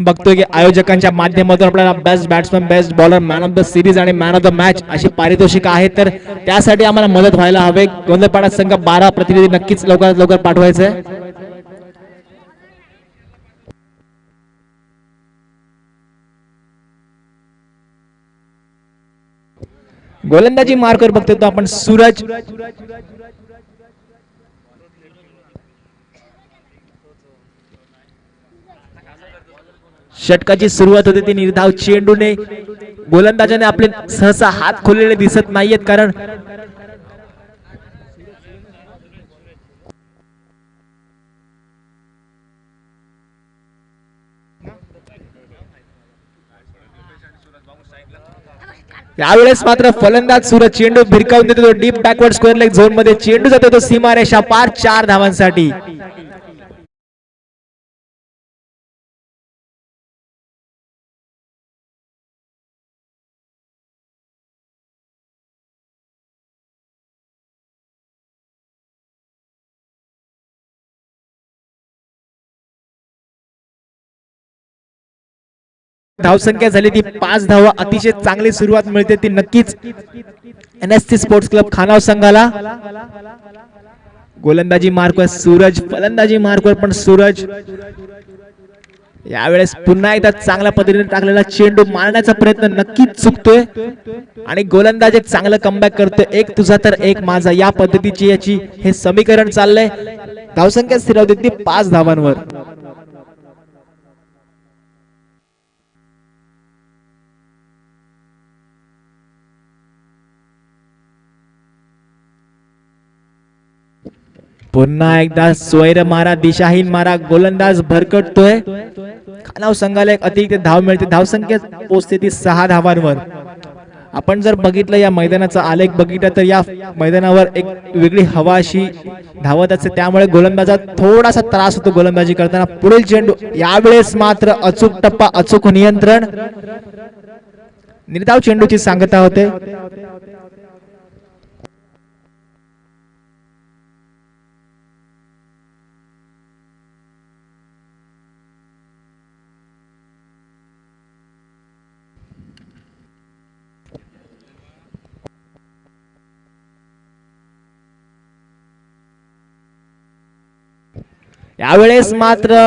बघतोय की आयोजकांच्या माध्यमातून आपल्याला best batsman, best bowler, man of the series आणि मॅन ऑफ द मॅच अशी पारितोषिक आहेत, तर त्यासाठी आम्हाला मदत व्हायला हवे. गोंधळपाडा संघ 12 प्रतिनिधी नक्कीच लवकरात लवकर पाठवायचे. गोलंदाजी मार्कवर बघतोय तो आपण सूरज. षटकाची सुरुवात होते ती निर्धाव चेंडूने. गोलंदाजाने आपले सहसा हात खोललेले दिसत नाहीयेत, कारण यावेळेस मात्र फलंदाज सूरज चेंडू भिरकावून देतो deep backward square leg zone मध्ये. चेंडू जातो तो सीमारेषा पार 4 धावांसाठी. धावसंख्या झाली ती 5 धावा. अतिशय चांगली सुरुवात मिळते ती नक्कीच NSC स्पोर्ट्स क्लब खानाव संघाला. गोलंदाजी मार्कवर सूरज, फलंदाजी मार्कवर पण सूरज. यावेळेस पुन्हा एकदा चांगल्या पद्धतीने टाकलेला चेंडू मारण्याचा प्रयत्न नक्कीच चुकतोय आणि गोलंदाज एक चांगलं कमबॅक करतोय. एक तुझा तर एक माझा या पद्धतीची याची हे समीकरण चाललंय. धावसंख्या स्थिरावते ती 5 धावांवर. पुन्हा एकदा स्वैर मारा, दिशाहीन मारा. गोलंदाज भरकटतोय. खानाव संघाला एक अतिरिक्त धाव मिळते. धावसंख्या पोहोचते ती 6 धावांवर. आपण जर बघितलं या मैदानाचा आलेख बघितला तर या मैदानावर एक वेगळी हवा अशी धावत असते, त्यामुळे गोलंदाजा थोडासा त्रास होतो गोलंदाजी करताना. पुढील चेंडू यावेळेस मात्र अचूक टप्पा, अचूक नियंत्रण. निर्धाव चेंडूची सांगता होते. यावेळेस मात्र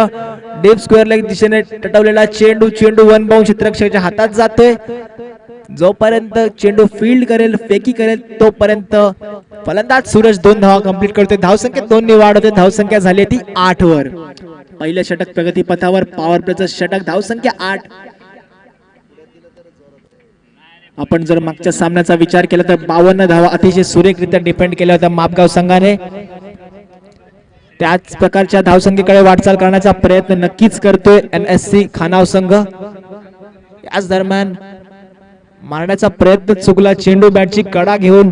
डीप स्क्वेअर लेग दिशेने टटवलेला चेंडू, चेंडू वन बाउंड क्षेत्ररक्षकाच्या हातात जातोय. जोपर्यंत चेंडू फील्ड करेल, फेकी करेल, तोपर्यंत फलंदाज सूरज 2 धावा कंप्लीट करतोय. धावसंख्येत 2 ने वाढ होते. धावसंख्या झाली ती 8 वर. पहिलं षटक प्रगतीपथावर, पॉवर प्लेचं षटक. धावसंख्या 8. आपण जर मागच्या सामन्याचा विचार केला तर 52 धावा अतिशय सुरेखरित्या डिफेंड केल्या होत्या मापगाव संघाने. त्याच प्रकारच्या धावसंख्येकडे वाटचाल करण्याचा प्रयत्न नक्कीच करतोय NSC खानाव संघ. याच दरम्यान मारण्याचा प्रयत्न चुकला. चेंडू बॅटची कडा घेऊन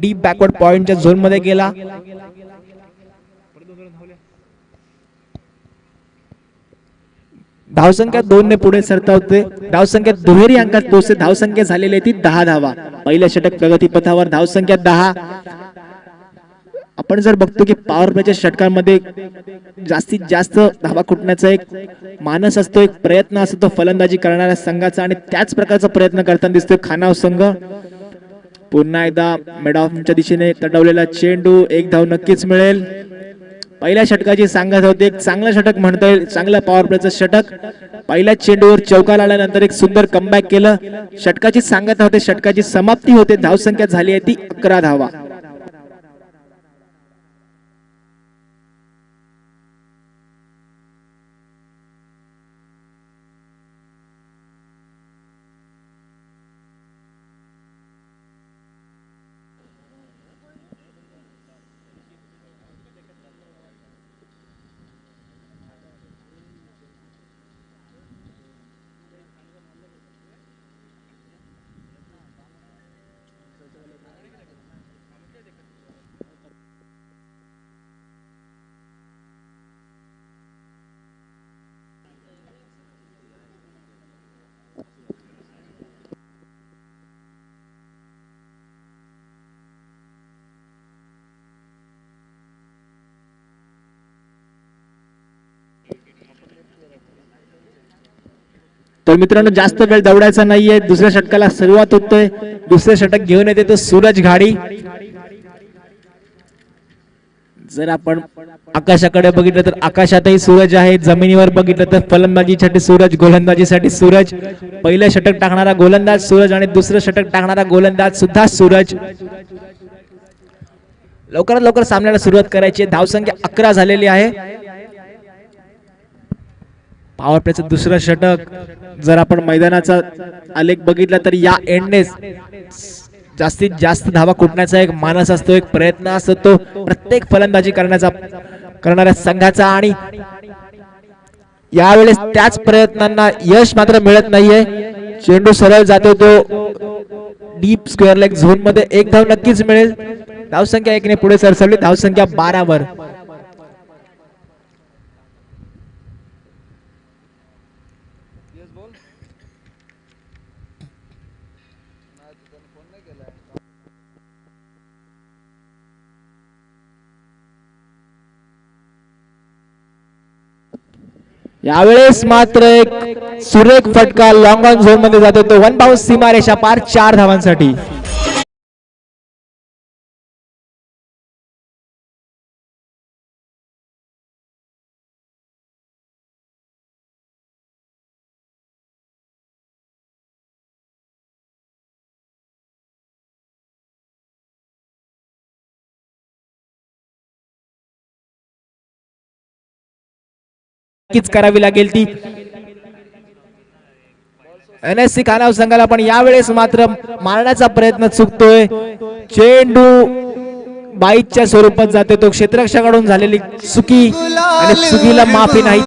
डीप बॅकवर्ड पॉइंटच्या झोन मध्ये गेला. धावसंख्या 2 ने पुढे सरता होते. धावसंख्या दुहेरी अंकात पोहोचते. धावसंख्या झालेली ती 10 धावा. पहिलं षटक प्रगतीपथावर, धावसंख्या 10. आपण जर बघतो की पॉवर प्लेच्या षटकांमध्ये जास्तीत जास्त धावा कुटण्याचा एक मानस असतो, एक प्रयत्न असतो तो फलंदाजी करणाऱ्या संघाचा, आणि त्याच प्रकारचा प्रयत्न करताना दिसतोय खानाव संघ. पुन्हा एकदा मिड ऑफच्या दिशेने तटवलेला चेंडू. एक धाव नक्कीच मिळेल. पहिल्या षटकाची सांगत होते. एक चांगलं षटक म्हणता येईल, चांगलं पॉवर प्लेचं षटक. पहिल्या चेंडूवर चौकार आल्यानंतर एक सुंदर कमबॅक केलं. षटकाची सांगत होते, षटकाची समाप्ती होते. धावसंख्या झाली आहे ती 11 धावा. तर मित्रांनो जास्त वेळ दौडायचा नाहीये, दुसऱ्या षटकाला सुरुवात होतोय. दुसरे षटक घेऊन येते तो सूरज घाडी. जर आपण आकाशाकडे बघितलं तर आकाशातही सूरज आहे, जमिनीवर बघितलं तर फलंदाजीसाठी सूरज, गोलंदाजीसाठी सूरज. पहिलं षटक टाकणारा गोलंदाज सूरज आणि दुसरं षटक टाकणारा गोलंदाज सुद्धा सूरज. लवकरात लवकर सामन्याला सुरुवात करायची. धावसंख्या 11 झालेली आहे. पॉवर प्लेचं दुसरं षटक जर आपण मैदानाचा आलेख बघितला तर या एंडनेस जास्तीत जास्त धावा कुटण्याचा एक मानस असतो, एक प्रयत्न असतो तो प्रत्येक फलंदाजी करणाऱ्या संघाचा. आणि यावेळेस त्याच प्रयत्नांना यश मात्र मिळत नाहीये. चेंडू सरळ जातो तो डीप स्क्वेअर लेग झोन मध्ये. एक धाव नक्कीच मिळेल. धावसंख्या 1 ने पुढे सरसवली. धावसंख्या 12 वर. यावेळेस मात्र एक सुरेख फटका लॉंग ऑन झोन मध्ये जातो तो. वन बाउन्स सीमारेषा पार 4 धावांसाठी. नक्कीच करावी लागेल ती. NSC कानाव संघाला पण यावेळेस मात्र मारण्याचा प्रयत्न चुकतोय. चेंडू बाईच्या स्वरूपात जाते तो. क्षेत्ररक्षकाकडून झालेली चुकी आणि चुकीला माफी नाही.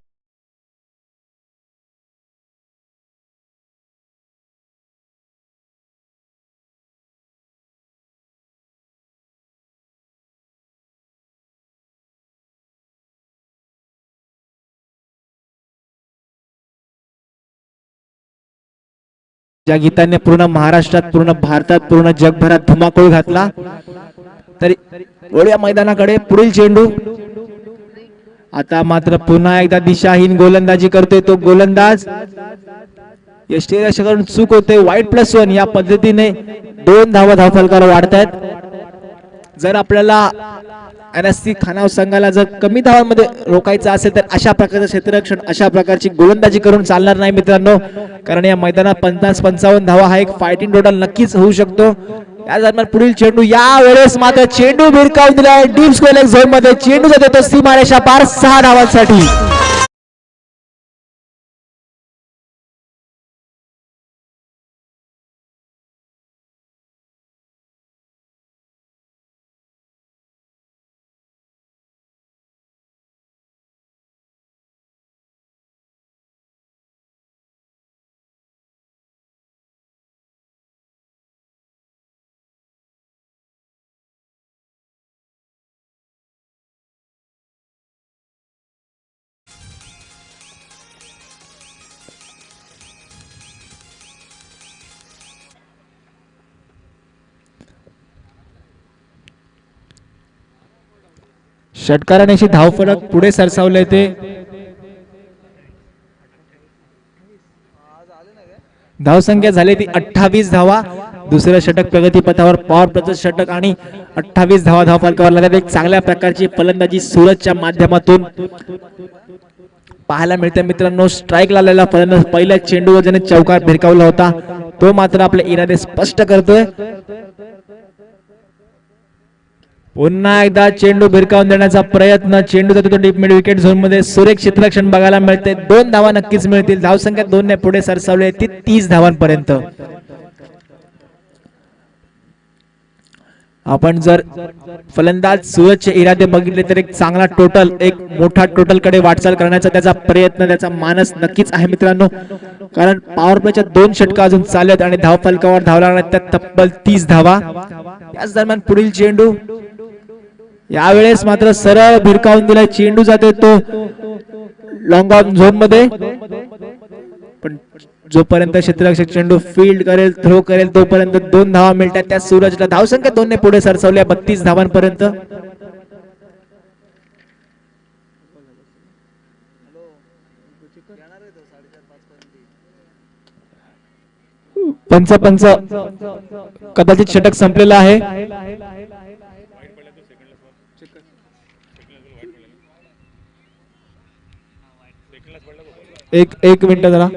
ज्या गीताने पूर्ण महाराष्ट्रात, पूर्ण भारतात, पूर्ण जगभरात धुमाकूळ घातला. तरी वळूया मैदानाकडे. पुढील चेंडू. आता मात्र पुन्हा एकदा दिशाहीन गोलंदाजी करतोय तो गोलंदाज. यष्टीरक्षकाकडून चूक होते. वाईट +1 या पद्धतीने 2 धावा धावफलकावर वाढतायत. जर आपल्याला NSC खानाव संघाला जर कमी धावांमध्ये रोखायचं असेल तर अशा प्रकारचं क्षेत्ररक्षण, अशा प्रकारची गोलंदाजी करून चालणार नाही मित्रांनो. कारण या मैदानात 50-55 धावा हा एक फायटिंग टोटल नक्कीच होऊ शकतो. या दरम्यान पुढील चेंडू. या वेळेस मात्र चेंडू भिरकावून दिलाय डीप स्क्वेअर लेग झोन मध्ये. चेंडू जातो तो सीमारेषा पार 6 धावांसाठी. षटकाराने धावफलक पुढे सरसावले ते. धावसंख्या झाली ती 28 धावा. दुसरं षटक प्रगतीपथावर. पॉवर प्लेचं षटक आणि 28 धावा धावफलकावर लागतात. एक चांगल्या प्रकारची फलंदाजी सूरजच्या माध्यमातून पाहायला मिळते मित्रांनो. स्ट्राईक लावलेला फलंदाज पहिल्या चेंडूवर ज्याने चौकार भिरकावला होता तो मात्र आपले इरादे स्पष्ट करतोय. पुन्हा एकदा चेंडू भिरकावून देण्याचा प्रयत्न. चेंडू जातो तो डीप मिड विकेट झोन मध्ये. सुरेख क्षेत्ररक्षण बघायला मिळते. 2 धावा नक्कीच मिळतील. धावसंख्या 2 ने पुढे सरसावली ती 30 धावांपर्यंत. आपण जर फलंदाज सूरजचे इरादे बघितले तर एक चांगला टोटल, एक मोठा टोटल कडे वाटचाल करण्याचा त्याचा प्रयत्न, त्याचा मानस नक्कीच आहे मित्रांनो. कारण पॉवर प्लेच्या 2 षटका अजून चालत आणि धावफलकावर धाव लागणार त्यात तब्बल 30 धावा. याच दरम्यान पुढील चेंडू. यावेळेस मात्र सरळ भिरकावून दिलाय. चेंडू जाते तो लॉंग ऑन झोन मध्ये. पण जोपर्यंत क्षेत्ररक्षक चेंडू फील्ड करेल, थ्रो करेल तोपर्यंत 2 धावा मिळतात. त्या सूरजला धावसंख्या 2 ने पुढे सरसावल्या 32 धावांपर्यंत. पंच पंच कदाचित षटक संपलेलं आहे. एक मिनिट जरा.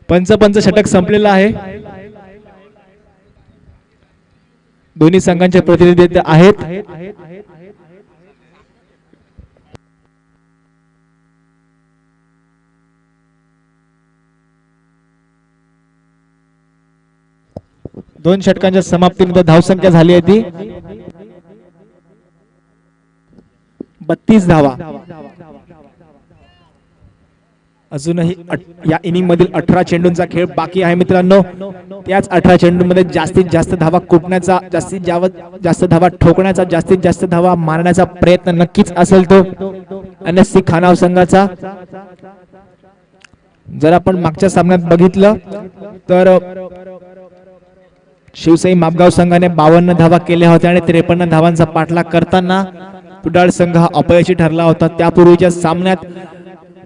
पंच षटक संपलेलं आहे. दोन्ही संघांचे प्रतिनिधी आहेत. दोन षटकांच्या समाप्तीनंतर धावसंख्या झाली आहे ती 32 धावा. अजूनही या इनिंग मधील 18 चेंडूंचा खेळ बाकी आहे मित्रांनो. त्याच 18 चेंडूंमध्ये जास्तीत जास्त धावा कुटण्याचा, जास्त धावा ठोकण्याचा, जास्तीत जास्त धावा मारण्याचा प्रयत्न नक्कीच असेल तो NSC खानाव संघाचा. जर आपण मागच्या सामन्यात बघितलं तर शिवसाई मापगाव संघाने 52 धावा केल्या होत्या आणि 53 धावांचा पाठलाग करताना कुडाळ संघ हा अपयशी ठरला होता. त्यापूर्वीच्या सामन्यात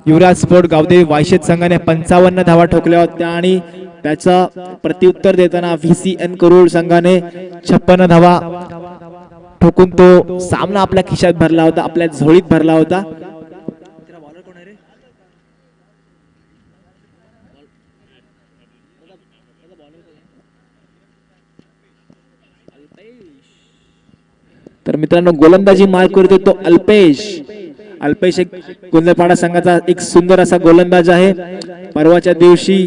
युवराज स्पोर्ट गावदेवी वायशेत संघाने 55 धावा ठोकल्या होत्या आणि त्याचा प्रत्युत्तर देताना VCN करूड संघाने 56 धावा ठोकून तो सामना आपल्या खिशात भरला होता, आपल्या झोळीत भरला होता. तर मित्रांनो गोलंदाजी मार्क करतो तो अल्पेश एक गोंधळपाडा संघाचा एक सुंदर असा गोलंदाज आहे. परवाच्या दिवशी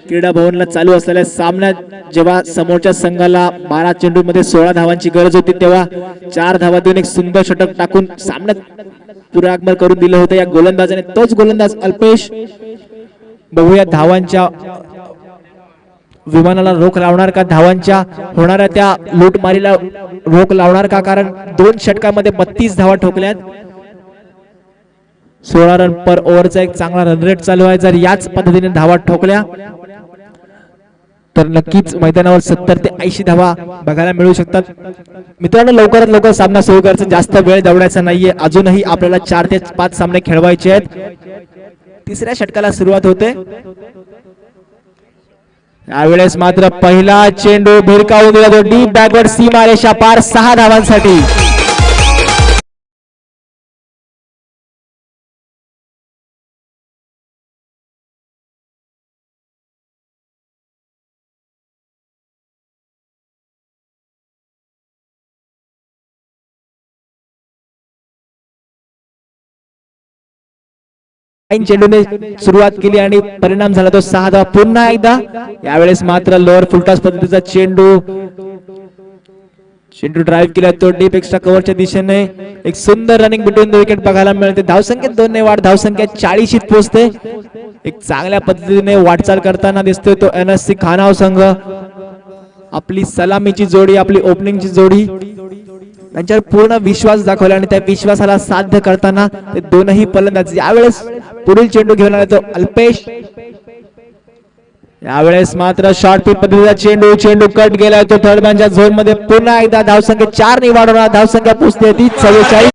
क्रीडा भवनला चालू असलेल्या सामन्यात जेव्हा समोरच्या संघाला 12 चेंडूमध्ये 16 धावांची गरज होती तेव्हा 4 धावा देऊन एक सुंदर षटक टाकून सामन्यात पुरागमन करून दिलं होतं या गोलंदाजाने. तोच गोलंदाज अल्पेश बघूया धावांच्या विमानाला रोख लावणार का, धावांच्या होणाऱ्या त्या लूटमारीला रोख लावणार का, कारण 2 षटकामध्ये 32 धावा ठोकल्यात. 16 रन पर ओव्हरचा एक चांगला रन रेट चालू आहे. जर याच पद्धतीने धावा ठोकल्या तर नक्कीच मैदानावर 70 ते 80 धावा बघायला मिळू शकतात. मित्रांनो लवकरात लवकर सामना सुरू करायचा, जास्त वेळ दवडायचा नाहीये. अजूनही आपल्याला 4 ते 5 सामने खेळवायचे आहेत. तिसऱ्या षटकाला सुरुवात होते. यावेळेस मात्र पहिला चेंडू भिरकावून दिला तो डीप बॅकवर्ड सीमारेषा पार 6 धावांसाठी. चेंडूने सुरुवात केली आणि परिणाम झाला तो 6 धावा. पुन्हा एकदा यावेळेस मात्र लोअर फुलटॉस पद्धतीचा चेंडू ड्राईव्ह केला तो डीप एक्स्ट्रा कव्हरच्या दिशेने. एक सुंदर रनिंग बिटवीन द विकेट बघायला मिळते. धावसंख्येत 2 ने वाढ, धावसंख्या 40 पोहोचते. एक चांगल्या पद्धतीने वाटचाल करताना दिसतोय तो NSC खानाव संघ. आपली सलामीची जोडी, आपली ओपनिंगची जोडी त्यांच्यावर पूर्ण विश्वास दाखवला आणि त्या विश्वासाला साध्य करताना ते दोनही फलंदाज. यावेळेस पुढील चेंडू घेऊन आला तो अल्पेश. यावेळेस मात्र शॉर्ट पिच पद्धतीचा चेंडू कट गेलाय तो थर्ड मॅनच्या झोन मध्ये. पुन्हा एकदा धावसंख्या 4 ने वाढवणार, धावसंख्या पोहोचते ती 44.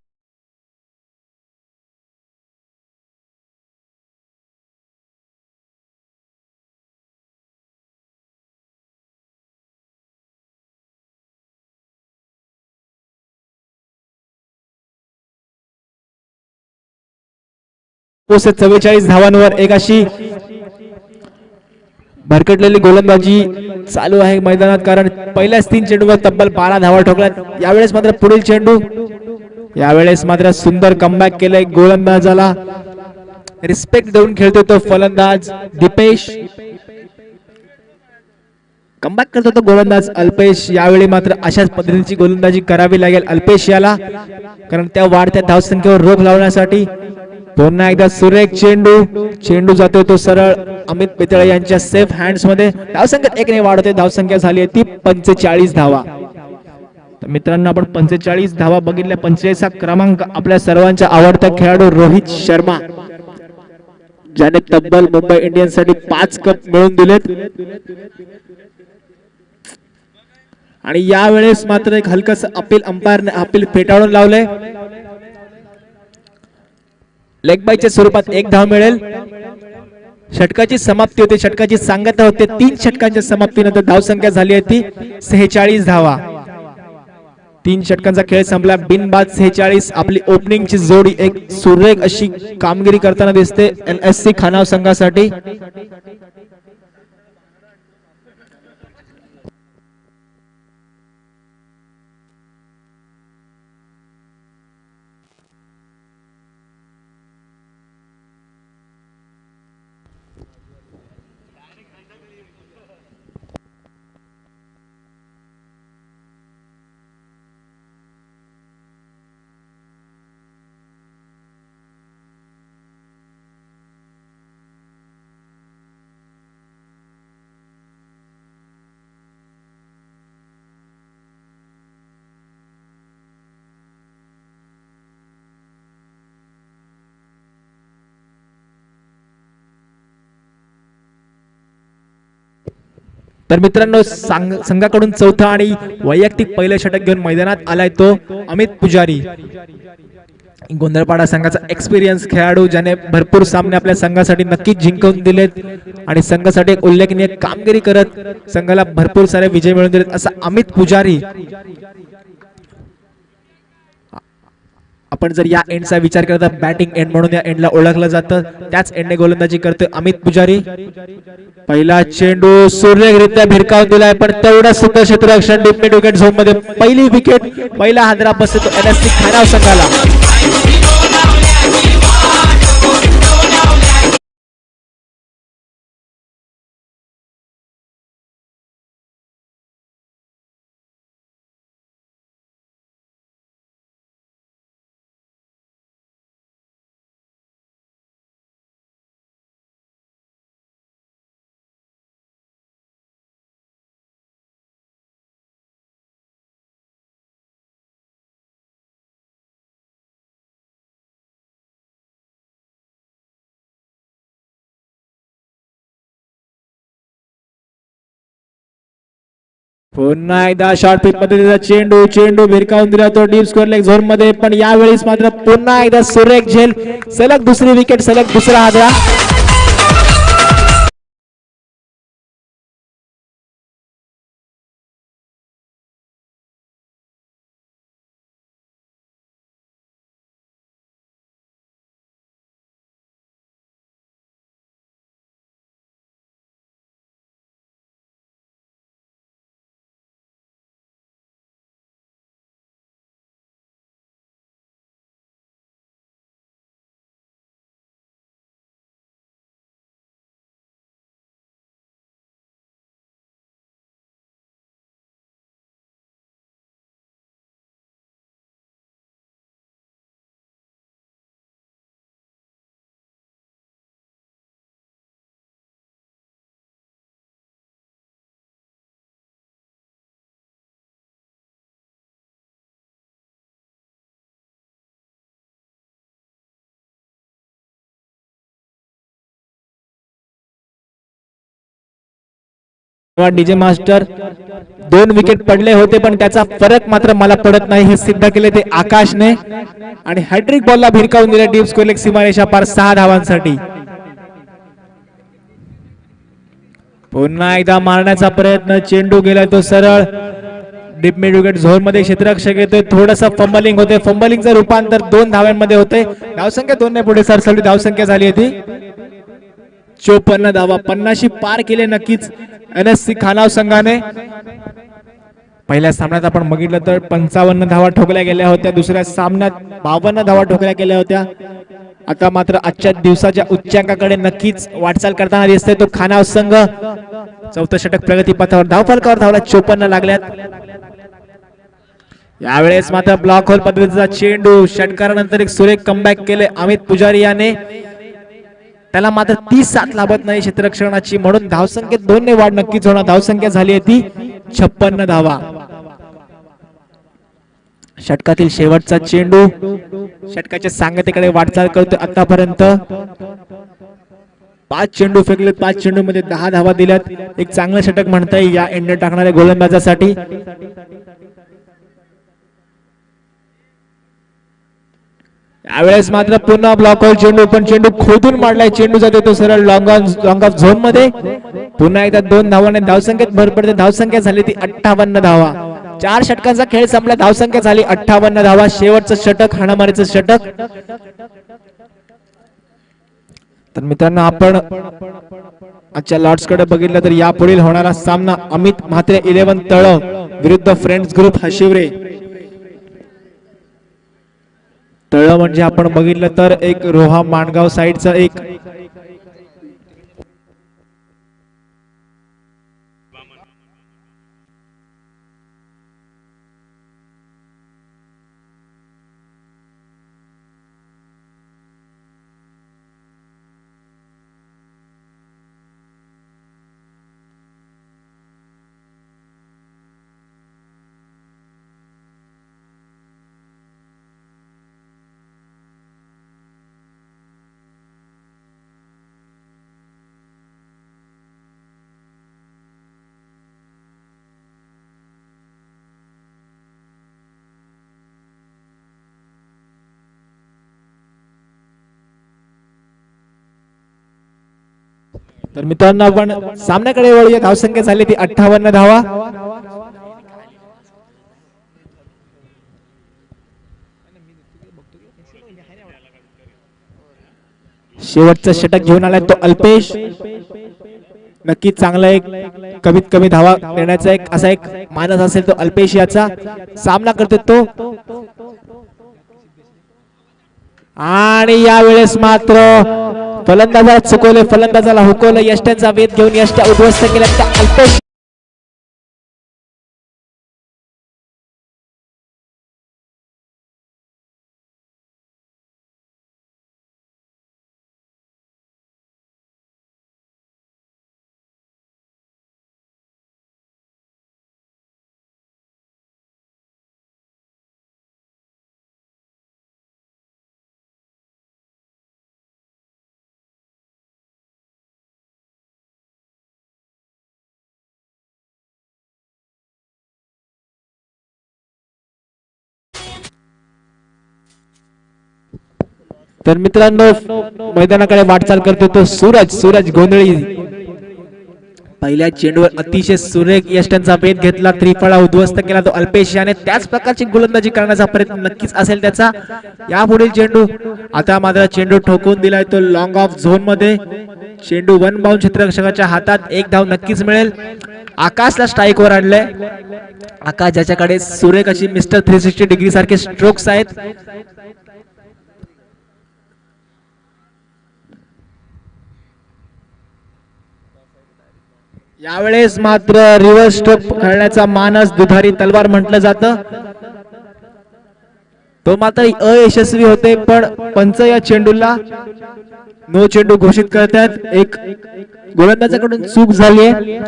पोहोचत 44 धावांवर. एक अशी भरकटलेली गोलंदाजी चालू आहे मैदानात, कारण पहिल्याच 3 चेंडूवर तब्बल 12 धावा ठोकल्यात. यावेळेस मात्र पुढील चेंडू, यावेळेस मात्र सुंदर कमबॅक केलंय गोलंदाजाला. रिस्पेक्ट देऊन खेळतो तो फलंदाज दीपेश. कमबॅक करतो तो गोलंदाज अल्पेश. यावेळी मात्र अशाच पद्धतीची गोलंदाजी करावी लागेल अल्पेश याला, कारण त्या वाढत्या धावसंख्येवर रोख लावण्यासाठी पुन्हा एकदा सुरेख चेंडू जातोय तो सरळ अमित पितळे यांच्या सेफ हँड्स मध्ये. धावसंख्या 1 ने वाढवते. धावसंख्या झाली आहे ती 45 धावा. तर मित्रांनो आपण 45 धावा बघितल्या. 45 क्रमांक आपल्या सर्वांचा आवडता खेळाडू रोहित शर्मा ज्याने तब्बल मुंबई इंडियन्स साठी 5 कप मिळवून दिलेत. आणि यावेळेस मात्र एक हलकस अंपायरने अपील फेटाळून लावलंय. लेग बायच्या स्वरूपात 1 धाव मिळेल. षटकाची समाप्ती होते. षटकाची सांगता होते. 3 षटकांच्या समाप्तीनंतर धावसंख्या झाली आहे ती 46 धावा. 3 षटकांचा खेळ संपला. बिनबाद 46. आपली ओपनिंगची जोडी एक सुरेख अशी कामगिरी करताना दिसते NSC खानाव संघासाठी. तर मित्रांनो संघाकडून चौथा आणि वैयक्तिक पहिलं षटक घेऊन मैदानात आलाय तो अमित पुजारी. गोंधळपाडा संघाचा एक्सपिरियन्स खेळाडू ज्याने भरपूर सामने आपल्या संघासाठी नक्कीच जिंकवून दिलेत आणि संघासाठी एक उल्लेखनीय कामगिरी करत संघाला भरपूर सारे विजय मिळवून दिलेत असा अमित पुजारी. आपण जर या एंडचा विचार करता बॅटिंग एंड म्हणून या एंडला ओळखलं जातं. त्याच एंडने गोलंदाजी करतोय अमित पुजारी. पहिला चेंडू सुरेखरित्या भिरकावून दिलाय पण तेवढा सुंदर क्षेत्ररक्षण डीप मिड विकेट झोन मध्ये पहिली विकेट पहिला हादरा बसतो NSC खानाव संघाला. पुन्हा एकदा शॉर्ट पिच मध्ये चेंडू भिरकावून दिला तो डीप स्क्वेअर लेग झोन मध्ये पण यावेळेस मात्र पुन्हा एकदा सुरेख झेल. सलग दुसरी विकेट सलग दुसरा हादरा. डीजे मास्टर 2 विकेट पडले होते पण त्याचा फरक मात्र मला पडत नाही हे सिद्ध केले ते आकाशने आणि हॅट्रिक बॉलला भिरकावून दिले डीप स्क्वेअर लेग सीमारेषा पार 6 धावांसाठी. पुन्हा एकदा मारण्याचा प्रयत्न. चेंडू गेला तो सरळ डीप मिड विकेट झोन मध्ये. क्षेत्ररक्षक येतोय. थोडंसं फंबलिंग होते. फंबलिंगचं रूपांतर 2 धावांमध्ये होते. धावसंख्या 2 ने पुढे सरसवली. धावसंख्या झाली होती 54 धावा. 50 पार केले नक्कीच NSC खानाव संघाने. पहिल्या सामन्यात आपण बघितलं तर 55 धावा ठोकल्या गेल्या होत्या. दुसऱ्या सामन्यात 52 धावा ठोकल्या गेल्या होत्या. आता मात्र आजच्या दिवसाच्या उच्चांकाकडे नक्कीच वाटचाल करताना दिसतोय तो खानाव संघ. चौथं षटक प्रगतीपथावर. धावफलकावर धावला 54 लागल्यात. यावेळेस मात्र ब्लॉक होल पद्धतीचा चेंडू, षटकारानंतर एक सुरेख कमबॅक केले अमित पुजारी याने. त्याला मात्र 30-7 लाभत नाही क्षेत्ररक्षणाची, म्हणून धावसंख्येत 2 ने वाढ नक्कीच होणार. धावसंख्या झाली आहे ती 56 धावा. षटकातील शेवटचा चेंडू षटकाच्या सांगतेकडे वाटचाल करतो. आतापर्यंत 5 चेंडू फेकले, 5 चेंडू मध्ये 10 धावा दिल्यात. एक चांगलं षटक म्हणता येईल या एंड टाकणाऱ्या गोलंदाजासाठी. यावेळेस मात्र पुन्हा ब्लॉक होल चेंडू, पण चेंडू खोदून मारलाय. चेंडू जातो तो सरळ लॉंग ऑफ झोन मध्ये. पुन्हा एकदा 2 धावाने धावसंख्येत भर पडते. धावसंख्या झाली ती 58 धावा. 4 षटकांचा खेळ संपला, धावसंख्या झाली 58 धावा. शेवटचं षटक, हाणामारीचं षटक. तर मित्रांनो, आपण आजच्या लॉर्ड्स कडे बघितलं तर यापुढील होणारा सामना अमित म्हात्रे 11 तळव विरुद्ध फ्रेंड्स ग्रुप हशिवरे. तळ म्हणजे आपण बघितलं तर एक रोहा माणगाव साइडचं एक तर मित्रांनो, आपण सामन्याकडे वळूया. धावसंख्या झाली ती 58 धावा. शेवटचं षटक घेऊन आलाय तो अल्पेश. नक्कीच चांगला एक कमीत कमी धावा देण्याचा एक असा एक मानस असेल तो अल्पेश याचा. सामना करतो तो, आणि यावेळेस मात्र फलंदाजाला चुकवले, फलंदाजाला हुकवलं. यष्ट्यांचा वेध घेऊन यष्ट्या उद्ध्वस्त केल्या त्या अल्पेश. तर मित्रांनो, मैदानाकडे वाटचाल करतो तो सूरज गोंधळी. पहिल्या चेंडूवर अतिशय सुरेख यष्ट्यांचा भेद घेतला, त्रिफळा उद्ध्वस्त केला तो अल्पेश याने. त्याच प्रकारची गोलंदाजी करण्याचा प्रयत्न नक्कीच असेल त्याचा. यापुढील चेंडू, आता मात्र चेंडू ठोकून दिलाय तो लॉंग ऑफ झोन मध्ये. चेंडू वन बाउंड क्षेत्ररक्षकाच्या हातात. एक धाव नक्कीच मिळेल. आकाशला स्ट्राईक वर आणलंय. आकाश ज्याच्याकडे सुरेख अशी मिस्टर 360 डिग्री सारखे स्ट्रोक्स आहेत. यावेळेस मात्र रिव्हर्स स्ट्रोक खेळण्याचा मानस दुधारी तलवार म्हटलं जातं, तो मात्र अयशस्वी होते. पण पंच या चेंडूला नो चेंडू घोषित करतात. एक गोलंदाजाकडून चूक झाली आहे.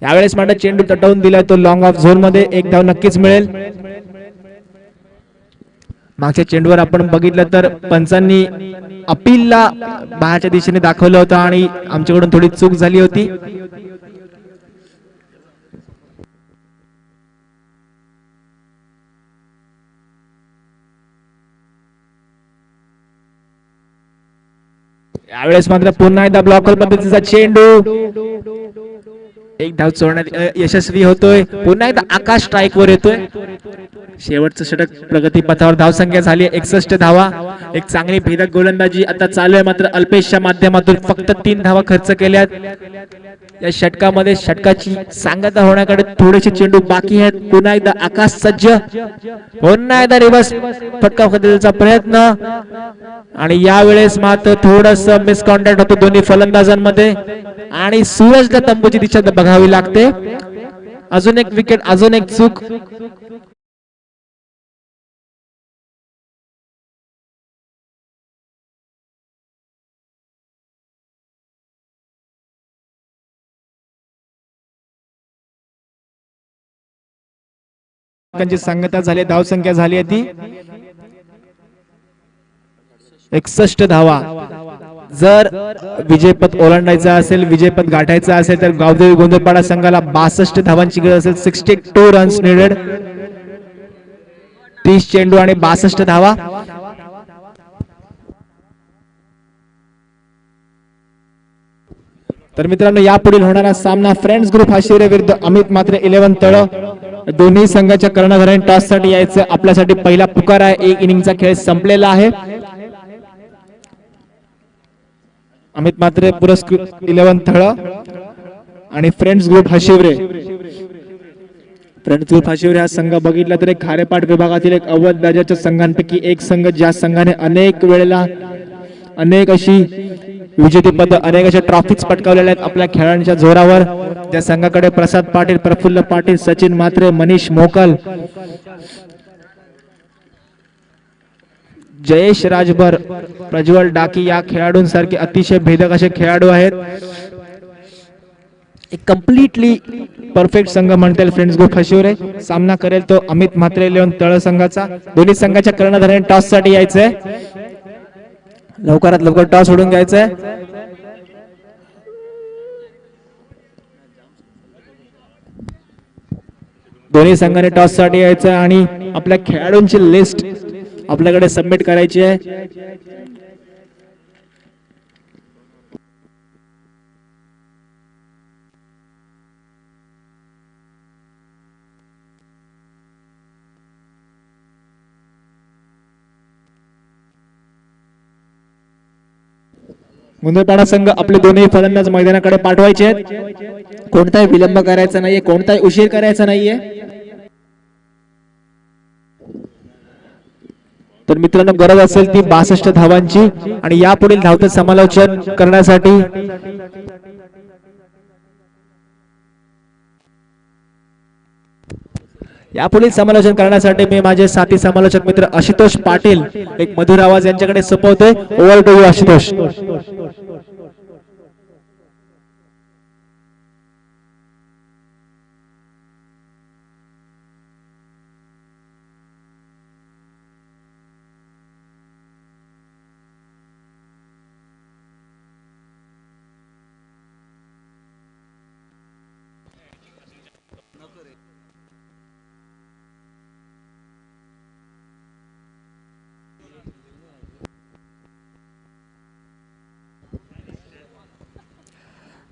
यावेळेस मात्र चेंडू तटवून दिलाय तो लॉंग ऑफ झोन मध्ये. एक धाव नक्कीच मिळेल. मागच्या चेंडूवर आपण बघितलं तर पंचांनी अपीलला बाहेरच्या दिशेने दाखवलं होतं आणि आमच्याकडून थोडी चूक झाली होती. यावेळेस मात्र पुन्हा एकदा ब्लॉकर पद्धतीचा चेंडू. एक धाव चोरण्यात यशस्वी होतोय. पुन्हा एकदा आकाश स्ट्राईक वर येतोय. शेवटचं षटक प्रगतीपथावर धावसंख्या झाली 61 धावा. एक चांगली भेदक गोलंदाजी आता चालू आहे. मात्र अल्पेशच्या माध्यमातून फक्त 3 धावा खर्च केल्यात. या षटकामध्ये षटकाची सांगता होण्याकडे थोडेसे चेंडू बाकी आहेत. पुन्हा एकदा आकाश सज्ज. पुन्हा एकदा रिवर्स फटका खेळण्याचा प्रयत्न आणि यावेळेस मात्र थोडस मिसकॉन्टॅक्ट होतो दोन्ही फलंदाजांमध्ये आणि सूरजला तंबूची दिशा बघावी लागते. अजून एक विकेट, अजून एक चूक. सांगता झाली, धावसंख्या झाली आहे ती 61 धावा. जर विजयपथ ओलांडायचा असेल, विजयपथ गाठायचा असेल तर गावदेवी गोंधळपाडा संघाला 62 धावांची गरज असेल. 62 रन्स नीडेड. 30 चेंडू आणि 62 धावा. तर मित्रांनो, यापुढील होणारा सामना फ्रेंड्स ग्रुप हाशिरे विरुद्ध अमित मात्रे 11 तळ. दोन्ही संघाच्या कर्णधारांनी टॉस साठी यायचं. आपल्यासाठी पहिला पुकार आहे. एक इनिंगचा खेळ संपलेला आहे. अमित मात्रे पुरस्कृत 11 थळ आणि friends group Hashivare. Friends group Hashivare हा संघ बघितला तर एक खारेपाट विभागातील एक अव्वल दर्जाच्या संघांपैकी एक संघ, ज्या संघाने अनेक वेळेला अनेक अशी विजेतेपद, अनेक अशा ट्रॉफीज पटकावलेल्या आहेत आपल्या खेळांच्या जोरावर. त्या संघाकडे प्रसाद पाटील, प्रफुल्ल पाटील, सचिन मात्रे, मनीष मोकल, जयेश राजभर, प्रज्वल डाकी या खेळाडूंसारखे अतिशय भेदक असे खेळाडू आहेत. एक कम्प्लिटली परफेक्ट संघ म्हणता येईल फ्रेंड्स ग्रुप हाशिवरे. सामना करेल तो अमित म्हात्रे 11 तळ संघाचा. दोन्ही संघाच्या कर्णधारांनी टॉस साठी यायचंय. लवकरात लवकर टॉस सोडून घ्यायचंय. दोन्ही संघाने टॉस साठी यायचं आणि आपल्या खेळाडूंची लिस्ट आपल्याकडे सबमिट करायची आहे. गोंधळपाडा संघ आपले दोन्ही फलंदाज मैदानाकडे पाठवायचे आहेत. कोणताही विलंब करायचा नाहीये, कोणताही उशीर करायचा नाहीये. तर मित्रांनो, गरज असेल ती 62 धावांची आणि यापुढील धावतं समालोचन करण्यासाठी मी माझे साथी समालोचक मित्र आशुतोष पाटील, एक मधुर आवाज यांच्याकडे सोपवतोय. Over to you Ashutosh.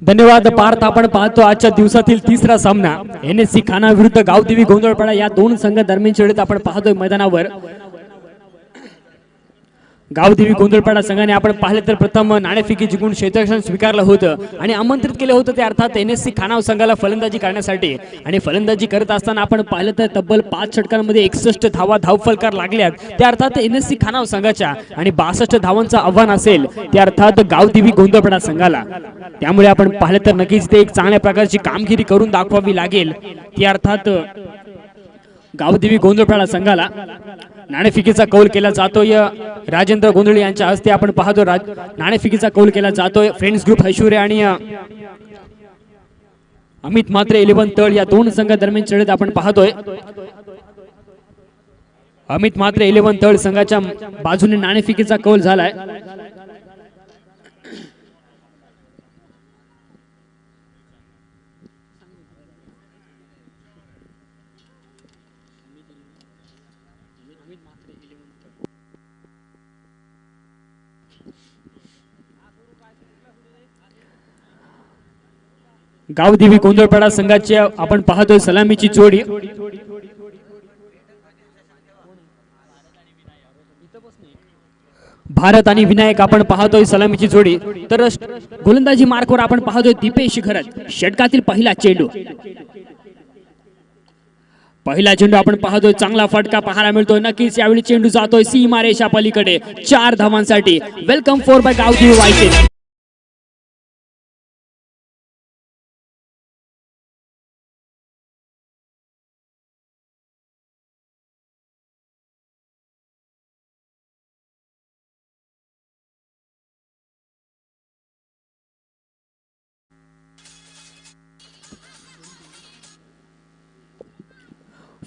धन्यवाद पार्थ. आपण पाहतो आजच्या दिवसातील तिसरा सामना NSC खाना विरुद्ध गावदेवी गोंधळपाडा या दोन संघ दरम्यानची लढत आपण पाहतोय मैदानावर. गावदेवी गोंधळपाडा संघाने आपण पाहिले तर प्रथम नाणेफेकी जिंकून क्षेत्ररक्षण स्वीकारलं होतं आणि आमंत्रित केलं होतं ते अर्थात NSC खानाव संघाला फलंदाजी करण्यासाठी. आणि फलंदाजी करत असताना आपण पाहिलं तर तब्बल 5 षटकांमध्ये 61 धावा धावफलकार लागल्यात. त्या अर्थात NSC खानाव संघाच्या आणि 62 धावांचं आव्हान असेल त्या अर्थात गावदेवी गोंधळपाडा संघाला. त्यामुळे आपण पाहिलं तर नक्कीच ते एक चांगल्या प्रकारची कामगिरी करून दाखवावी लागेल. त्या अर्थात गावदेवी गोंधळपाडा संघाला नाणेफेकीचा कौल केला जातोय. राजेंद्र गोंधळे यांच्या हस्ते आपण पाहतो नाणेफेकीचा कौल केला जातोय. फ्रेंड्स ग्रुप हाशिवरे आणि अमित मात्रे 11 तळ या दोन संघ दरम्यान लढत आपण पाहतोय. अमित मात्रे 11 तळ संघाच्या बाजूने नाणेफेकीचा कौल झालाय. गावदेवी गोंधळपाडा संघाची आपण पाहतोय सलामीची जोडी. भारत आणि विनायक आपण पाहतोय सलामीची जोडी. तर गोलंदाजी मार्कवर आपण पाहतोय दीपेश घरत. षटकातील पहिला चेंडू आपण पाहतोय. चांगला फटका पाहायला मिळतोय. नक्कीच यावेळी चेंडू जातोय सीमारेषा पलीकडे 4 धावांसाठी. Welcome four by Gavdevi YK.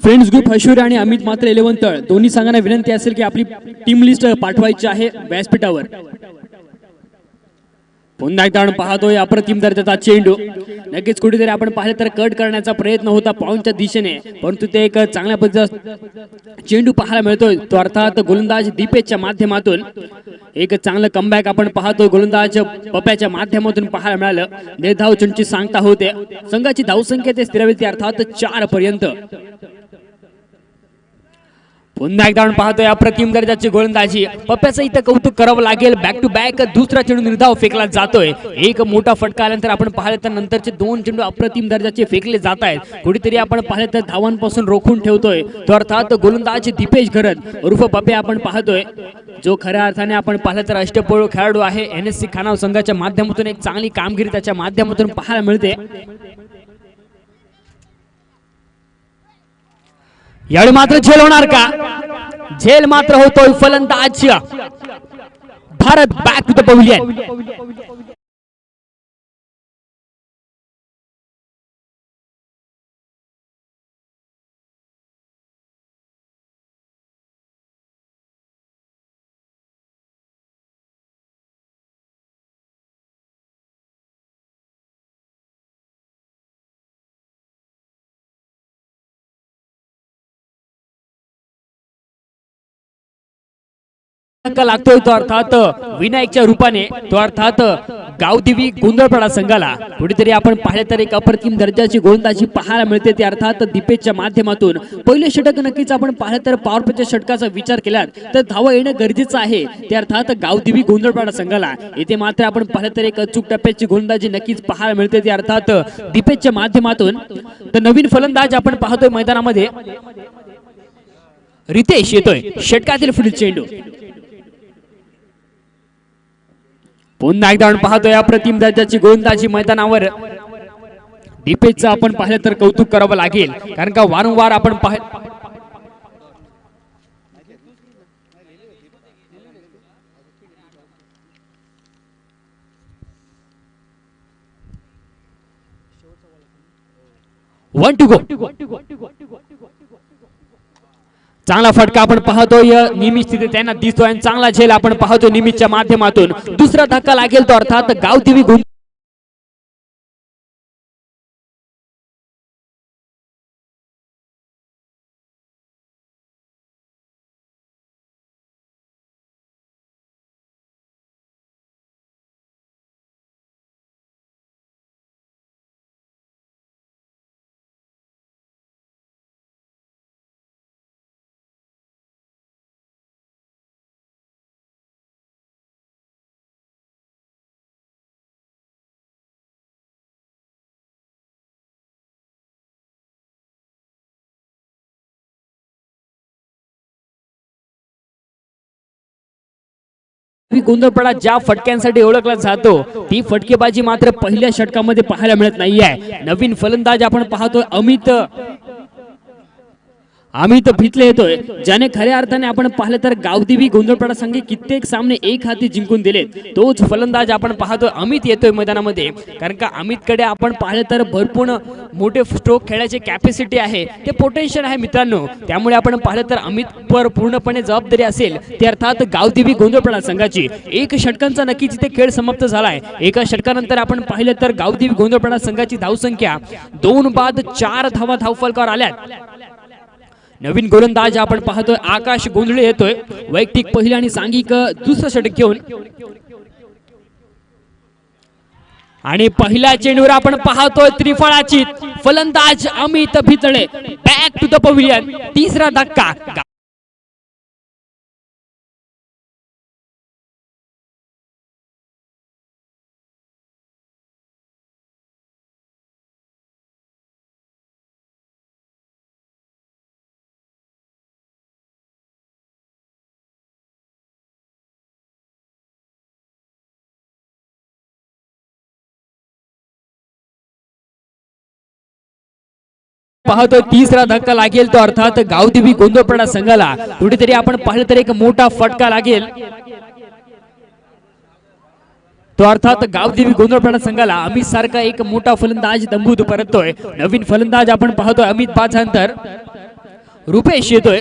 Friends group Aishwarya आणि अमित मात्र 11 तळ दोन्ही संघांना विनंती असेल की आपली टीम लिस्ट पाठवायची आहे व्यासपीठावर. पुन्हा एकदा आपण पाहतोय अप्रतिम दर्जाचा चेंडू. नक्कीच कुठेतरी आपण पाहिले तर कट करण्याचा प्रयत्न होता पॉइंटच्या दिशेने, परंतु ते एक चांगल्या पद्धतीचा चेंडू पाहायला मिळतोय. तो अर्थात गोलंदाज दीपेशच्या माध्यमातून एक चांगलं कमबॅक आपण पाहतोय. गोलंदाज पप्याच्या माध्यमातून पाहायला मिळालं. निर्धाव चेंडूची सांगता होते. संघाची धावसंख्या ते स्थिरावली अर्थात 4 पर्यंत. पुन्हा एकदा आपण पाहतोय अप्रतिम दर्जाची गोलंदाजी. पप्प्याचं इथं कौतुक करावं लागेल. बॅक टू बॅक दुसरा चेंडू निर्धाव फेकला जातोय. एक मोठा फटका आल्यानंतर आपण पाहिलं तर नंतरचे 2 चेंडू अप्रतिम दर्जाचे फेकले जात आहेत. कुठेतरी आपण पाहिलं तर धावांपासून रोखून ठेवतोय तो अर्थात गोलंदाज दीपेश घरत उर्फ पप्या आपण पाहतोय, जो खऱ्या अर्थाने आपण पाहिलं तर अष्टपैलू खेळाडू आहे. NSC खानाव संघाच्या माध्यमातून एक चांगली कामगिरी त्याच्या माध्यमातून पाहायला मिळते. यावेळी मात्र झेल होणार का? झेल मात्र होतोय फलंदाज Bharat. Back to the pavilion. लागतोय तो अर्थात विनायकच्या रूपाने. तो अर्थात गावदेवी गोंधळपाडा संघाला कुठेतरी आपण पाहिलं तर एक अप्रतिम दर्जाची गोलंदाजी पाहायला मिळते. ते अर्थात दीपेशच्या माध्यमातून. पहिले षटक नक्कीच आपण पाहिलं तर पॉवर प्लेच्या षटकाचा विचार केला तर धावा येणं गरजेचं आहे. ते अर्थात गावदेवी गोंधळपाडा संघाला. येथे मात्र आपण पाहिलं तर एक अचूक टप्प्याची गोलंदाजी नक्कीच पाहायला मिळते. ते अर्थात दीपेशच्या माध्यमातून. तर नवीन फलंदाज आपण पाहतोय मैदानामध्ये रितेश येतोय. षटकातील पुढील चेंडू. पुन्हा एकदा आपण पाहतोय अप्रतिम दर्जाची गोलंदाजी मैदानावर. दीपेशचं आपण पाहिलं तर कौतुक करावं लागेल, कारण का वारंवार आपण वन टू गो. चांगला फटका आपण पाहतोय निमिष तिथे त्यांना दिसतोय आणि चांगला झेल आपण पाहतोय निमिषच्या माध्यमातून. दुसरा धक्का लागेल तो अर्थात गावदेवी गोंधळपाडा ज्या फटक्यांसाठी ओळखला जातो ती फटकेबाजी मात्र पहिल्या षटकामध्ये पाहायला मिळत नाहीये. नवीन फलंदाज आपण पाहतोय अमित भितले येतोय, ज्याने खऱ्या अर्थाने आपण पाहिलं तर गावदेवी गोंधळपाडा संघ कित्येक सामने एक हाती जिंकून दिले. तोच फलंदाज आपण पाहतोय अमित येतोय मैदानामध्ये, कारण का अमितकडे आपण पाहिलं तर भरपूर मोठे स्ट्रोक खेळायचे कॅपॅसिटी आहे, ते पोटेन्शियल आहे मित्रांनो. त्यामुळे आपण पाहिलं तर अमितवर पूर्णपणे जबाबदारी असेल ते अर्थात गावदेवी गोंधळपाडा संघाची. एक षटकांचा नक्कीच इथे खेळ समाप्त झालाय. एका षटकानंतर आपण पाहिलं तर गावदेवी गोंधळपाडा संघाची धावसंख्या 2 बाद 4 धावा धावफलकावर आल्यात. नवीन गोलंदाज आपण पाहतोय आकाश गोंधळे येतोय वैयक्तिक पहिला आणि सांघिक दुसरा षटक घेऊन. आणि पहिल्या चेंडूवर आपण पाहतोय त्रिफळाची फलंदाज Amit Bhitale back to the pavilion. तिसरा धक्का. पाहतोय तिसरा धक्का लागेल तो अर्थात गावदेवी गोंधळपाडा संघाला कुठेतरी आपण पाहिलं तर एक मोठा फटका लागेल. तो अर्थात गावदेवी गोंधळपाडा संघाला अमित सारखा एक मोठा फलंदाज दंबूत परततोय. नवीन फलंदाज आपण पाहतोय अमित बाजांतर रुपेश येतोय.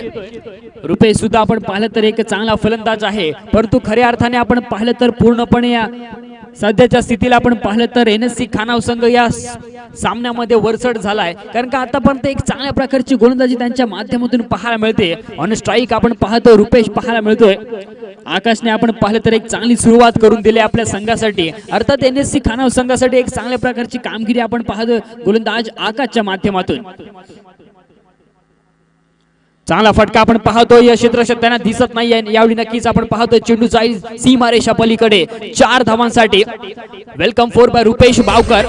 रुपेश सुद्धा आपण पाहिलं तर एक चांगला फलंदाज आहे, परंतु खऱ्या अर्थाने आपण पाहिलं तर पूर्णपणे या सध्याच्या स्थितीला आपण पाहिलं तर एनएससी खानाव संघ या सामन्यामध्ये वरचढ झालाय, कारण का आतापर्यंत एक चांगल्या प्रकारची गोलंदाजी त्यांच्या माध्यमातून पाहायला मिळते. ऑन स्ट्राईक आपण पाहतो रुपेश पाहायला मिळतोय. आकाशने आपण पाहिलं तर एक चांगली सुरुवात करून दिली आपल्या संघासाठी. अर्थात एनएससी खानाव संघासाठी एक चांगल्या प्रकारची कामगिरी आपण पाहतो गोलंदाज आकाशच्या माध्यमातून. चांगला फटका आपण पाहतोय. या क्षेत्रक्षक त्यांना दिसत नाहीये. यावेळी नक्कीच आपण पाहतोय चेंडू जाईल सीमारेषा पलीकडे 4 धावांसाठी. Welcome four by Rupesh Bavkar.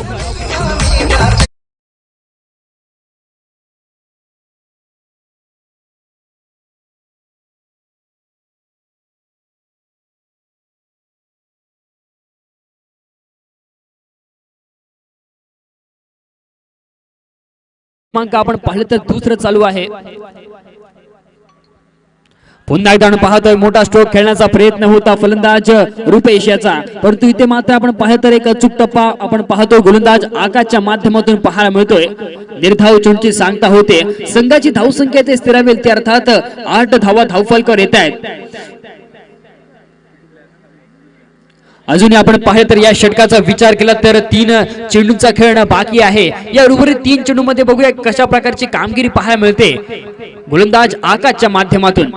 आपण पाहिलं तर दुसरं चालू आहे. पुन्हा एकदा पाहतोय मोठा स्ट्रोक खेळण्याचा प्रयत्न होता फलंदाज रुपेश याचा, परंतु इथे मात्र आपण पाहिलं तर एक अचूक टप्पा आपण पाहतो गोलंदाज आकाशच्या माध्यमातून पाहायला मिळतोय. निर्धाव चेंडूची सांगता होते. संघाची धावसंख्या ते स्थिरावेल ते अर्थात 8 धावा धावफलकावर येत आहेत. अजूनही आपण पाहिलं तर या षटकाचा विचार केला तर 3 चेंडूंचा खेळणं बाकी आहे. या उर्वरित 3 चेंडूमध्ये बघूया कशा प्रकारची कामगिरी पाहायला मिळते गोलंदाज आकाशच्या माध्यमातून.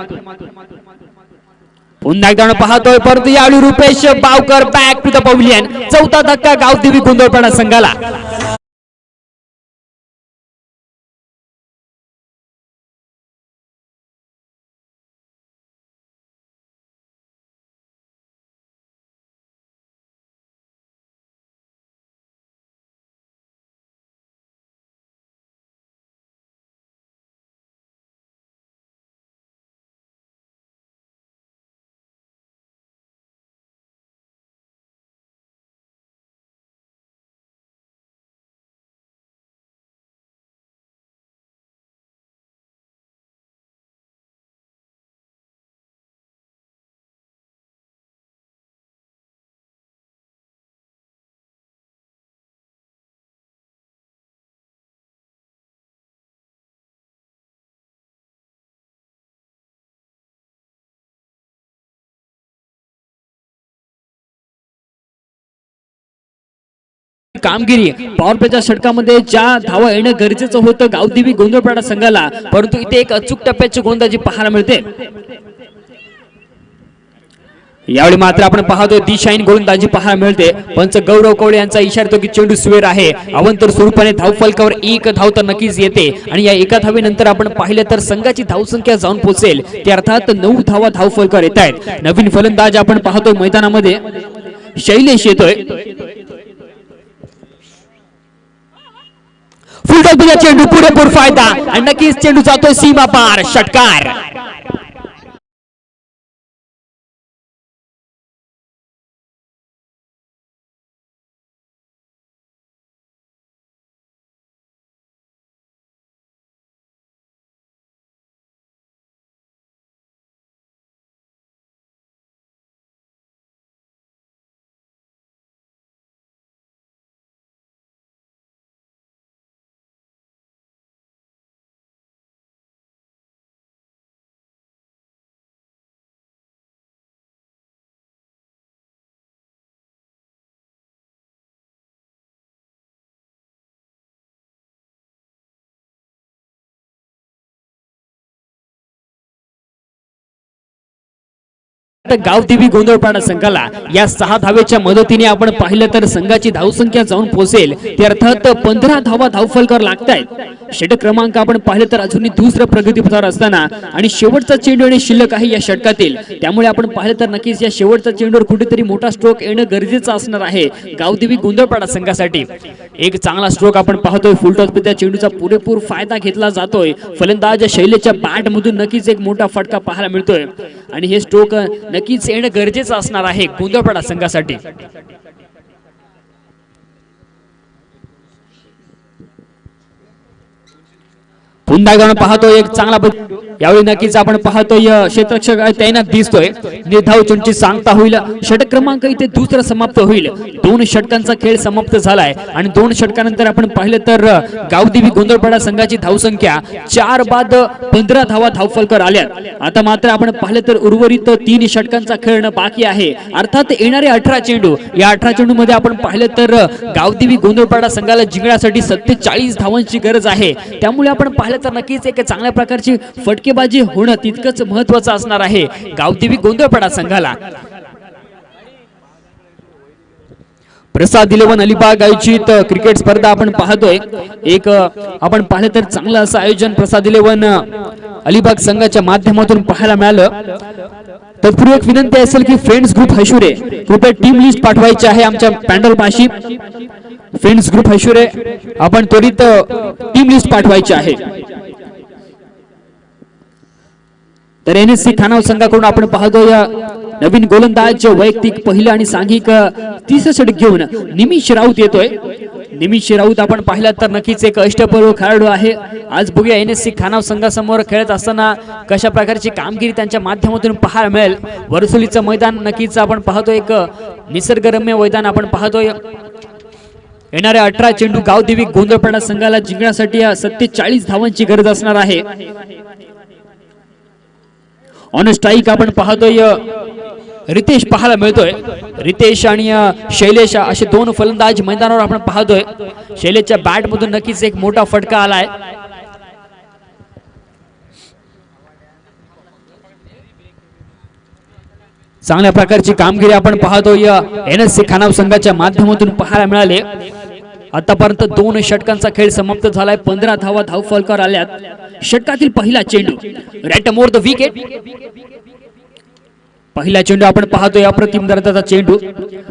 पुन्हा एकदा पाहतोय, परंतु यावेळी Rupesh Bavkar back to the pavilion. चौथा धक्का गावदेवी गोंधळपाडा संघाला. कामगिरी पॉवर प्लेच्या षटकामध्ये ज्या धावा येणं गरजेचं होतं गावदेवी गोंधळपाडा संघाला, परंतु इथे एक अचूक टप्प्याची गोलंदाजी पाहायला मिळते. यावेळी मात्र आपण पाहतो दिशाहीन गोलंदाजी पाहायला मिळते. पंच गौरव कवळे यांचा इशारा तो की चेंडू स्वेर आहे. अवंतर स्वरूपाने धावफलकावर 1 धाव तर नक्कीच येते आणि या एका धावेनंतर आपण पाहिलं तर संघाची धावसंख्या जाऊन पोहोचेल ते अर्थात 9 धावा धावफलकावर येत आहेत. नवीन फलंदाज आपण पाहतो मैदानामध्ये शैलेश येतोय. फुलटॉपचा चेंडू पुरेपूर फायदा आणि नक्कीच चेंडू जातोय सीमा पार. षटकार. गावदेवी गोंधळपाडा संघाला या 6 धावेच्या मदतीने आपण पाहिलं तर संघाची धावसंख्या जाऊन पोहोचेल ते अर्थात 15 धावा धावफलकावर लागतायत। षटक क्रमांक आपण पाहिलं तर अजूनही दुसरं प्रगतीपथावर असताना आणि शेवटचा चेंडू येणे शिल्लक आहे या षटकातील, त्यामुळे आपण पाहिलं तर नक्कीच या शेवटच्या चेंडूवर कुठेतरी मोठा स्ट्रोक येणं गरजेचं असणार आहे गावदेवी गोंधळपाडा संघासाठी। एक चांगला स्ट्रोक आपण पाहतोय, फुलटॉस त्या चेंडूचा पुरेपूर फायदा घेतला जातोय। फलंदाज शैलेच्या बॅट मधून नक्कीच एक मोठा फटका पाहायला मिळतोय आणि हे स्ट्रोक नक्कीच येणं गरजेचं असणार आहे गोंधळपाडा संघासाठी। पुन्हा एकदा पाहतोय एक चांगला यावेळी नक्कीच आपण पाहतोय क्षेत्ररक्षक तैनात दिसतोय। निर्धाव चेंडूची सांगता होईल, षटक क्रमांक इथे दुसरा समाप्त होईल। 2 षटकांचा खेळ समाप्त झालाय आणि 2 षटकानंतर आपण पाहिलं तर गावदेवी गोंधळपाडा संघाची धावसंख्या 4 बाद 15 धावा धावफलकावर आल्यात। आता मात्र आपण पाहिलं तर उर्वरित 3 षटकांचा खेळणं बाकी आहे, अर्थात येणारे 18 चेंडू। या 18 चेंडू मध्ये आपण पाहिलं तर गावदेवी गोंधळपाडा संघाला जिंकण्यासाठी 47 धावांची गरज आहे, त्यामुळे आपण पाहिलं तर नक्कीच एक चांगल्या प्रकारची फटकेबाजी होणं तितकंच महत्त्वाचं असणार आहे गावदेवी गोंधळपाडा संघाला। प्रसाद 11 अलिबाग आयोजित क्रिकेट स्पर्धा आपण पाहतोय, एक आपण पाहिलं तर चांगलं असं आयोजन प्रसाद 11 अलिबाग संघाच्या माध्यमातून पाहायला मिळालं। तत्पूर्वी एक विनंती असेल की फ्रेंड्स ग्रुप हैशुरे कृपया टीम लिस्ट पाठवायची आहे आमच्या पॅनल पाशी। फ्रेंड्स ग्रुप हैशुरे आपण त्वरित टीम लिस्ट पाठवायची आहे। तर एनएससी खानाव संघाकडून आपण पाहतोय नवीन गोलंदाज वैयक्तिक पहिलं आणि सांघिक 30 षटक घेऊन निमिष राऊत येतोय। निमिष राऊत आपण पाहिला तर नक्कीच एक अष्टपैलू खेळाडू आहे। आज बघूया एनएससी खानाव संघासमोर खेळत असताना कशा प्रकारची कामगिरी त्यांच्या माध्यमातून पाहायला मिळेल। वरसुलीचं मैदान नक्कीच आपण पाहतोय, एक निसर्गरम्य मैदान आपण पाहतोय। येणाऱ्या 18 चेंडू गावदेवी गोंधळपाडा संघाला जिंकण्यासाठी 47 धावांची गरज असणार आहे। ऑन स्ट्राईक आपण पाहतोय रितेश पाहायला मिळतोय। रितेश आणि शैलेश असे 2 फलंदाज मैदानावर आपण पाहतोय। शैलेशच्या बॅट मधून नक्कीच एक मोठा फटका आलाय। चांगल्या प्रकारची कामगिरी आपण पाहतोय एनएससी खानाव संघाच्या माध्यमातून पाहायला मिळाले। आतापर्यंत 2 षटकांचा खेळ समाप्त झालाय, 15 धावा धावफलकावर आल्यात। षटकातील पहिला चेंडू राईट मोर द विकेट। पहिला चेंडू आपण पाहतोय, अप्रतिम दर्जाचा चेंडू,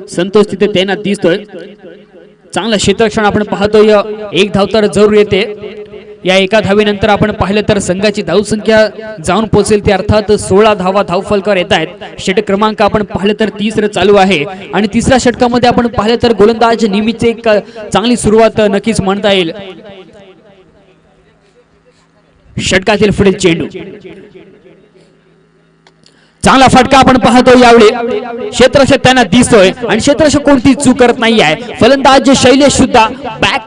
संतोष तिथे तैनात दिसतोय। चांगलं क्षेत्ररक्षण आपण पाहतोय, 1 धाव तर जरूर येते। या एका धावेनंतर आपण पाहिलं तर संघाची धावसंख्या जाऊन पोहोचेल ते अर्थात 16 धावा धावफलकावर येत आहेत। षटक क्रमांक आपण पाहिलं तर 3 चालू आहे आणि 3ऱ्या षटकामध्ये आपण पाहिलं तर गोलंदाज नेहमीच एक चांगली सुरुवात नक्कीच म्हणता येईल। षटकातील पुढील चेंडू चांगला फटका आपण पाहतो। यावेळी क्षेत्ररक्षक त्यांना दिसतोय आणि क्षेत्ररक्षक कोणती चूक करत नाही आहे। फलंदाज शैलेश सुद्धा बॅक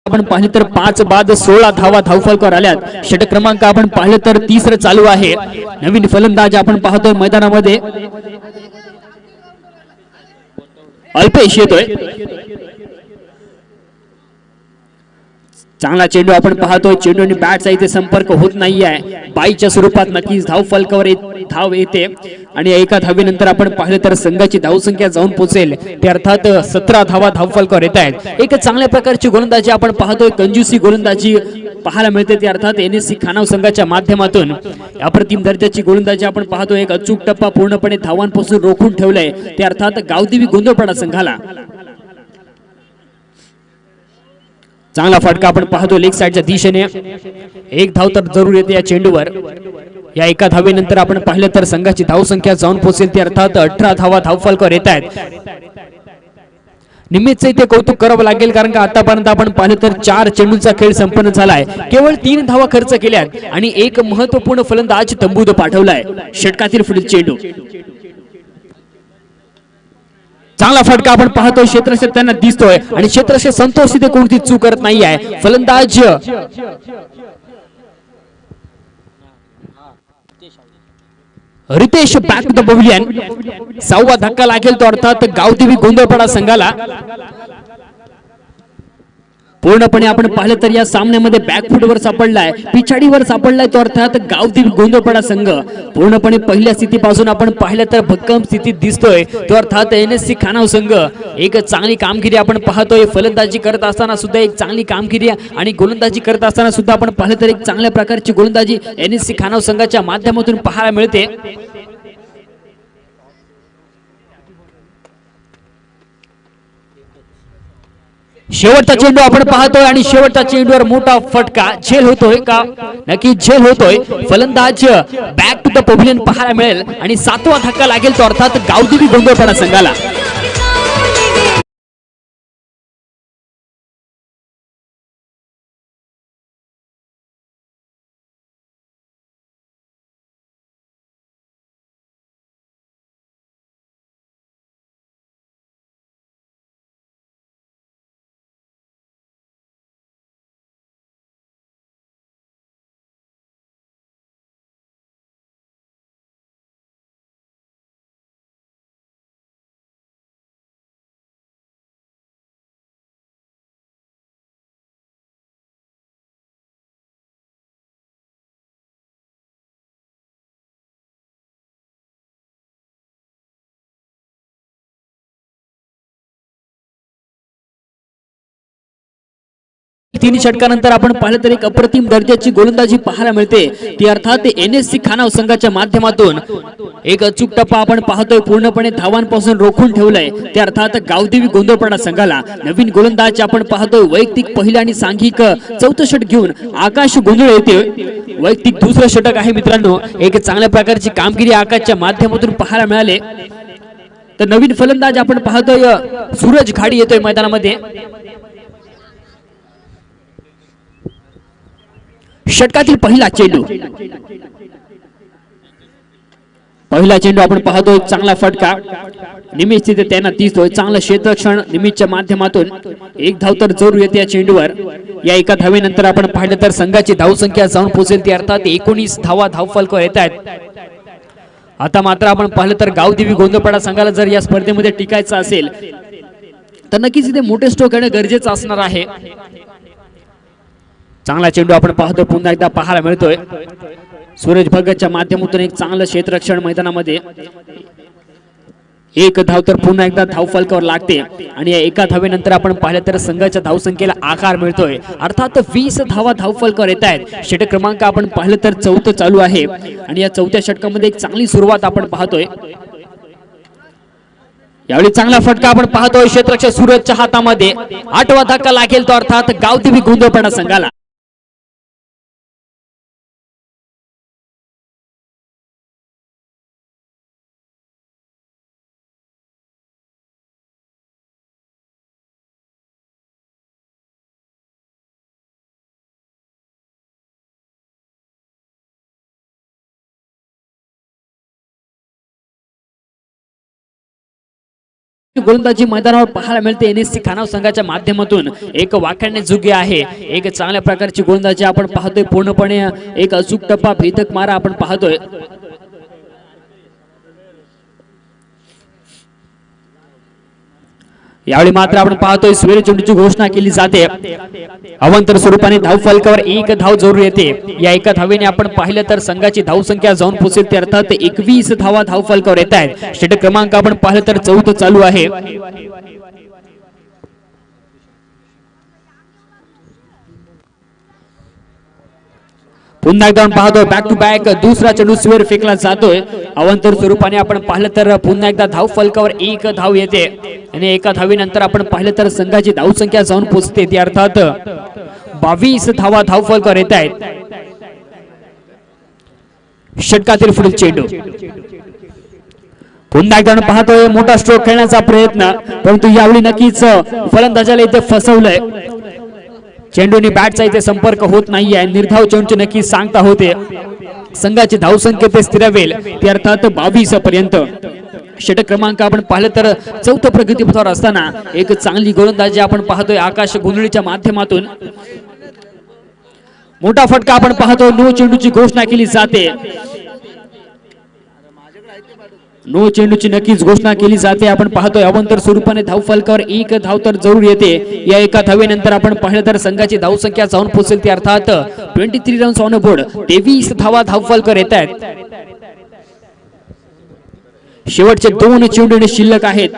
आपण पाहिले तर 5 बाद 16 धावा धावफलकावर आल्यात। षटक क्रमांक आपण पाहिले तर 3 चालू आहे। नवीन फलंदाज आपण पाहतोय मैदानामध्ये अल्पेश येतोय। चांगला चेंडू आपण पाहतोय, चेंडू आणि बॅटचा इथे संपर्क होत नाहीये। बाईच्या स्वरूपात नक्कीच धावफलकावर धाव येते आणि एका धावेनंतर आपण पाहिलं तर संघाची धावसंख्या जाऊन पोहोचेल ते अर्थात 17 धावा धावफलकावर येत आहेत। एक चांगल्या प्रकारची गोलंदाजी आपण पाहतोय, कंजूसी गोलंदाजी पाहायला मिळते ते अर्थात एनएससी खानाव संघाच्या माध्यमातून। अप्रतिम दर्जाची गोलंदाजी आपण पाहतोय, एक अचूक टप्पा पूर्णपणे धावांपासून रोखून ठेवलाय ते अर्थात गावदेवी गोंधळपाडा संघाला। चांगला फटका आपण पाहतो लेग साइडच्या दिशेने, 1 धाव तर जरूर येते या चेंडूवर। या एका धावेनंतर आपण पाहिलं तर संघाची धावसंख्या जाऊन पोहोचेल ती अर्थात 18 धावा धावफलकावर येत आहेत. निमित्त इथे कौतुक करावं लागेल कारण का आतापर्यंत आपण पाहिलं तर 4 चेंडूंचा खेळ संपन्न झालाय. केवळ 3 धावा खर्च केल्यात आणि एक महत्त्वपूर्ण फलंदाज तंबूत पाठवलाय. षटकातील पुढील चेंडू चांगला फटका आपण पाहतोय. क्षेत्ररक्षक त्यांना दिसतोय आणि क्षेत्ररक्षक संतोष तिथे कोणती चूक करत नाही आहे. फलंदाज Ritesh back to the pavilion. 6वा धक्का लागेल तो अर्थात गावदेवी गोंधळपाडा संघाला. पूर्णपणे आपण पाहिलं तर या सामन्यामध्ये बॅकफुटवर सापडलाय, पिछाडीवर सापडलाय तो अर्थात गावदेवी गोंधळपाडा संघ. पूर्णपणे पहिल्या स्थितीपासून आपण पाहिलं तर भक्कम स्थितीत दिसतोय तो अर्थात NSC खानाव संघ. एक चांगली कामगिरी आपण पाहतोय. फलंदाजी करत असताना सुद्धा एक चांगली कामगिरी आणि गोलंदाजी करत असताना सुद्धा आपण पाहिलं तर एक चांगल्या प्रकारची गोलंदाजी NSC खानाव संघाच्या माध्यमातून पाहायला मिळते. शेवटचा चेंडू आपण पाहतोय आणि शेवटच्या चेंडूवर मोठा फटका. झेल होतोय का? नक्की झेल होतोय. फलंदाज बॅक टू द पवेलियन पाहायला मिळेल आणि 7वा धक्का लागेल तो अर्थात गावदेवी गोंधळपाडा संघाला. तीन षटकानंतर आपण पाहिलं तर एक अप्रतिम दर्जाची गोलंदाजी पाहायला मिळते ती अर्थात NSC खानाव संघाच्या माध्यमातून. एक अचूक टप्पा आपण पाहतोय. पूर्णपणे धावांपासून रोखून ठेवलंय ते अर्थात गावदेवी गोंधळपाडा संघाला. नवीन गोलंदाज आपण पाहतोय. वैयक्तिक पहिलं आणि सांघिक 4थं षटक घेऊन आकाश गोंधळ येते. वैयक्तिक दुसरं षटक आहे मित्रांनो. एक चांगल्या प्रकारची कामगिरी आकाशच्या माध्यमातून पाहायला मिळाले. तर नवीन फलंदाज आपण पाहतोय सूरज घाडी येतोय मैदानामध्ये. षटकातील पहिला चेंडू आपण पाहतोय. चांगला फटका. निमित्त तिथे त्यांना दिसतोय. चांगलं क्षेत्ररक्षण निमित्तच्या माध्यमातून. एक धाव तर जरूर येते या चेंडूवर. या एका धावेनंतर आपण पाहिलं तर संघाची धावसंख्या जाऊन पोहोचेल ती अर्थात 19 धावा धावफलकावर येत आहेत. आता मात्र आपण पाहिलं तर गावदेवी गोंधळपाडा संघाला जर या स्पर्धेमध्ये टिकायचं असेल तर नक्कीच इथे मोठे स्ट्रोक येणं गरजेचं असणार आहे. चांगला चेंडू आपण पाहतोय. पुन्हा एकदा पाहायला मिळतोय. सूरज भगतच्या माध्यमातून एक चांगलं क्षेत्ररक्षण मैदानामध्ये. एक धाव तर पुन्हा एकदा धावफलकावर लागते आणि या एका धावेनंतर आपण पाहिलं तर संघाच्या धावसंख्येला आकार मिळतोय. अर्थात 20 धावा धावफलकावर येत आहेत. षटक क्रमांक आपण पाहिलं तर 4थं चालू आहे आणि या 4थ्या षटकामध्ये एक चांगली सुरुवात आपण पाहतोय. यावेळी चांगला फटका आपण पाहतोय. क्षेत्ररक्षक सूरजच्या हातामध्ये. 8वा धक्का लागेल तो अर्थात गावदेवी गोंधळपाडा संघाला. गोलंदाजी मैदानावर पाहायला मिळते NSC खानाव संघाच्या माध्यमातून. एक वाखाणणे जोग्य आहे. एक चांगल्या प्रकारची गोलंदाजी आपण पाहतोय. पूर्णपणे एक अचूक टप्पा भेदक मारा आपण पाहतोय. यावेळी मात्र आपण पाहतोय स्वेर चेंडूची घोषणा केली जाते. अवांतर स्वरूपाने धावफलकावर एक धाव जरूर येते. या एका धावेने आपण पाहिलं तर संघाची धावसंख्या जाऊन पोहोचेल ते अर्थात 21 धावा धावफलकावर येत आहेत. षटक क्रमांक आपण पाहिलं तर 4थं चालू आहे. पुन्हा एकदा पाहतोय. बॅक टू बॅक दुसरा चेंडू स्वेर फेकला जातोय. अवांतर स्वरूपाने आपण पाहिलं तर पुन्हा एकदा धावफलकावर एक धाव येते आणि एका धावेनंतर आपण पाहिलं तर संघाची धावसंख्या जाऊन पोहोचते ती अर्थात 22 धावा धावफलकावर येत आहेत. षटकातील पुढील चेंडू पुन्हा एकदा आपण पाहतोय मोठा स्ट्रोक खेळण्याचा प्रयत्न, परंतु यावेळी नक्कीच फलंदाजाला इथे फसवलंय. चेंडूने बॅटचा इथे संपर्क होत नाहीये. निर्धाव चेंडूची नक्की सांगता होते. संघाची धावसंख्या ते स्थिरावेल ती अर्थात 22 पर्यंत. षटक क्रमांक आपण पाहिलं तर चौथं प्रगतीपथावर असताना एक चांगली गोलंदाजी आपण पाहतोय आकाश गोंधळीच्या माध्यमातून. मोठा फटका आपण पाहतोय. नो चेंडूची घोषणा केली जाते. नो चेंडूची नक्कीच घोषणा केली जाते. आपण पाहतोय अवंतर स्वरूपाने धाव फलकावर एक धाव तर जरूर येते. या एका धावेनंतर आपण पाहिलं तर संघाची धावसंख्या जाऊन पोहोचेल ती अर्थात 23 रन्स ऑन बोर्ड. 23 धावा धाव फलकावर येत आहेत. शेवटचे 2 चेंडू शिल्लक आहेत.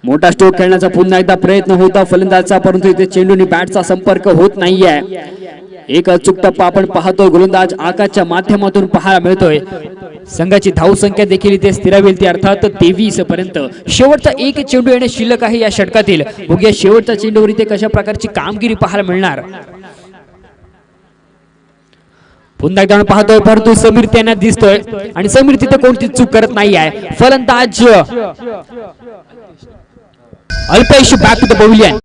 मोठा स्ट्रोक खेळण्याचा पुन्हा एकदा प्रयत्न होता फलंदाजाचा, परंतु इथे चेंडूने बॅटचा संपर्क होत नाहीये. एक अचूक टप्पा आपण पाहतोय गोलंदाज आकाशच्या माध्यमातून पाहायला मिळतोय. संघाची धावसंख्या देखील इथे स्थिरावेल ती अर्थात 23 पर्यंत. शेवटचा एक चेंडू येणे शिल्लक आहे या षटकातील. बघूया शेवटच्या चेंडूवर इथे कशा प्रकारची कामगिरी पाहायला मिळणार. पुन्हा एकदा पाहतोय परंतु समीर त्यांना दिसतोय आणि समीर तिथे कोणती चूक करत नाही आहे. फलंदाज Alpesh back to the pavilion.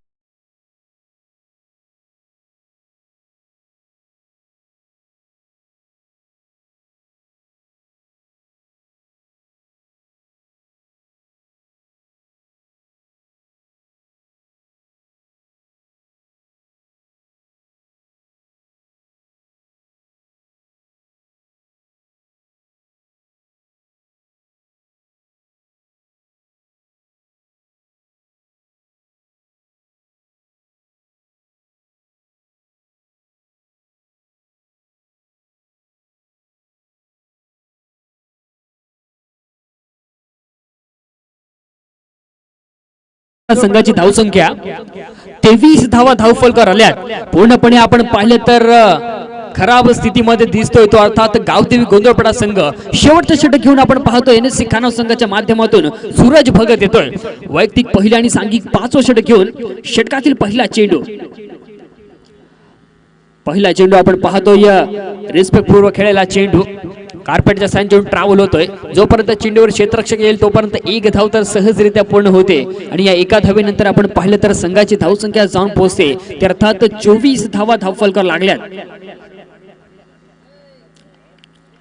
संघाची धावसंख्या 23 धावा धावफलकावर आल्यात. पूर्णपणे आपण पाहिले तर खराब स्थितीमध्ये दिसतोय तो अर्थात गावदेवी गोंधळपाडा संघ. शेवटचं षटक घेऊन आपण पाहतोय एनएससी खानाव संघाच्या माध्यमातून सूरज भगत येतोय. वैयक्तिक पहिल्या आणि सांघिक 5वं षटक घेऊन षटकातील पहिला चेंडू आपण पाहतोय. रिस्पेक्टपूर्व खेळलेला चेंडू कार्पेटच्या साईन ट्रॅव्हल होतोय. जोपर्यंत चेंडूवर क्षेत्ररक्षक येईल तोपर्यंत एक धाव तर सहजरित्या पूर्ण होते. आणि या एका धावेनंतर आपण पाहिलं तर संघाची धावसंख्या जाऊन पोहोचते ते अर्थात 24 धावा धावफलकावर लागल्यात.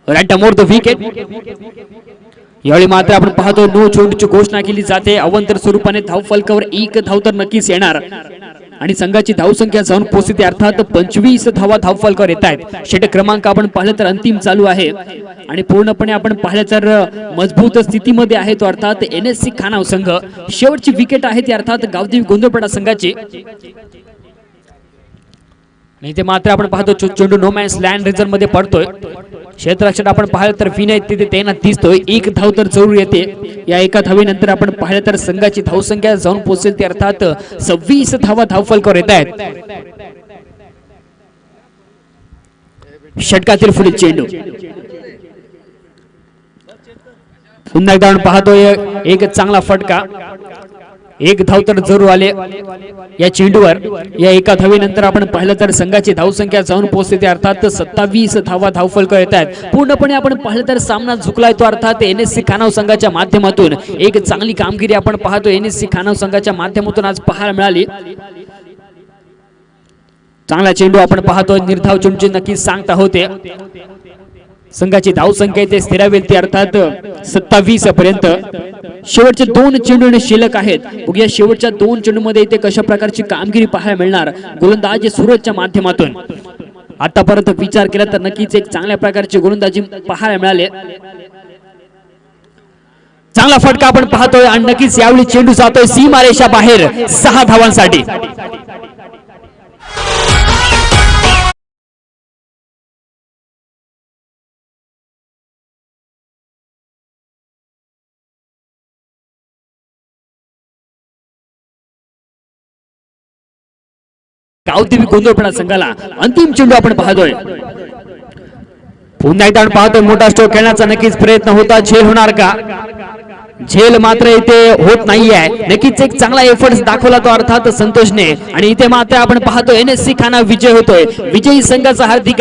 Right more the wicket. यावेळी मात्र आपण पाहतो नो चेंडूची घोषणा केली जाते. अवंतर स्वरूपाने धावफलकावर एक धाव तर नक्कीच येणार आणि संघाची धावसंख्या जाऊन पोहोचते अर्थात 25 धावा धावफलकावर येत आहेत. षटक क्रमांक आपण पाहिलं तर अंतिम चालू आहे आणि पूर्णपणे आपण पाहिलं तर मजबूत स्थितीमध्ये आहे तो अर्थात एनएससी खानाव संघ. शेवटची विकेट आहे ती अर्थात गावदेवी गोंधळपाडा संघाची. इथे मात्र आपण पाहतो चेंडू नो मॅन्स लँड रिझर्व मध्ये पडतोय. क्षेत्ररक्षक आपण पाहिलं तर विनय तिथे त्यांना दिसतोय. एक धाव तर जरूर येते. या एका धावेनंतर आपण पाहिलं तर संघाची धावसंख्या जाऊन पोहोचेल ते अर्थात 26 धावा धावफलकावर येत आहेत. षटकातील पुढील चेंडू पुन्हा एकदा आपण पाहतोय एक चांगला फटका. एक धाव तर जरूर आले या चेंडूवर. या एका धावेनंतर आपण पाहिलं तर संघाची धावसंख्या जाऊन पोहोचते ते अर्थात 27 धावा धावफलकावर येत आहेत. पूर्णपणे आपण पाहिलं तर सामना झुकलाय तो अर्थात एनएससी खानाव संघाच्या माध्यमातून. एक चांगली कामगिरी आपण पाहतो एनएससी खानाव संघाच्या माध्यमातून आज पाहायला मिळाली. चांगला चेंडू आपण पाहतोय. निर्धाव चेंडूची नक्कीच सांगता होते. संघाची धावसंख्या इथे स्थिरावेल ती अर्थात 27 पर्यंत. शेवटचे 2 चेंडू शिल्लक आहेत. बघूया शेवटच्या 2 चेंडूमध्ये इथे कशा प्रकारची कामगिरी पाहायला मिळणार गोलंदाज सूरजच्या माध्यमातून. आतापर्यंत विचार केला तर नक्कीच एक चांगल्या प्रकारची गोलंदाजी पाहायला मिळाली. चांगला फटका आपण पाहतोय आणि नक्कीच यावेळी चेंडू जातोय सीमारेषा बाहेर 6 धावांसाठी. गावदेवी गोंधळपाडा संघाला अंतिम चेंडू आपण पाहतोय. पुन्हा एकदा आपण पाहतोय मोठा स्ट्रोक खेळण्याचा नक्कीच प्रयत्न होता. झेल होणार का? झेल मात्र इथे होत नाहीये. नक्कीच एक चांगला एफर्ट्स दाखवला तो अर्थात संतोषने आणि इथे मात्र आपण पाहतो एनएससी खाना विजय होतोय. विजयी संघाचा हार्दिक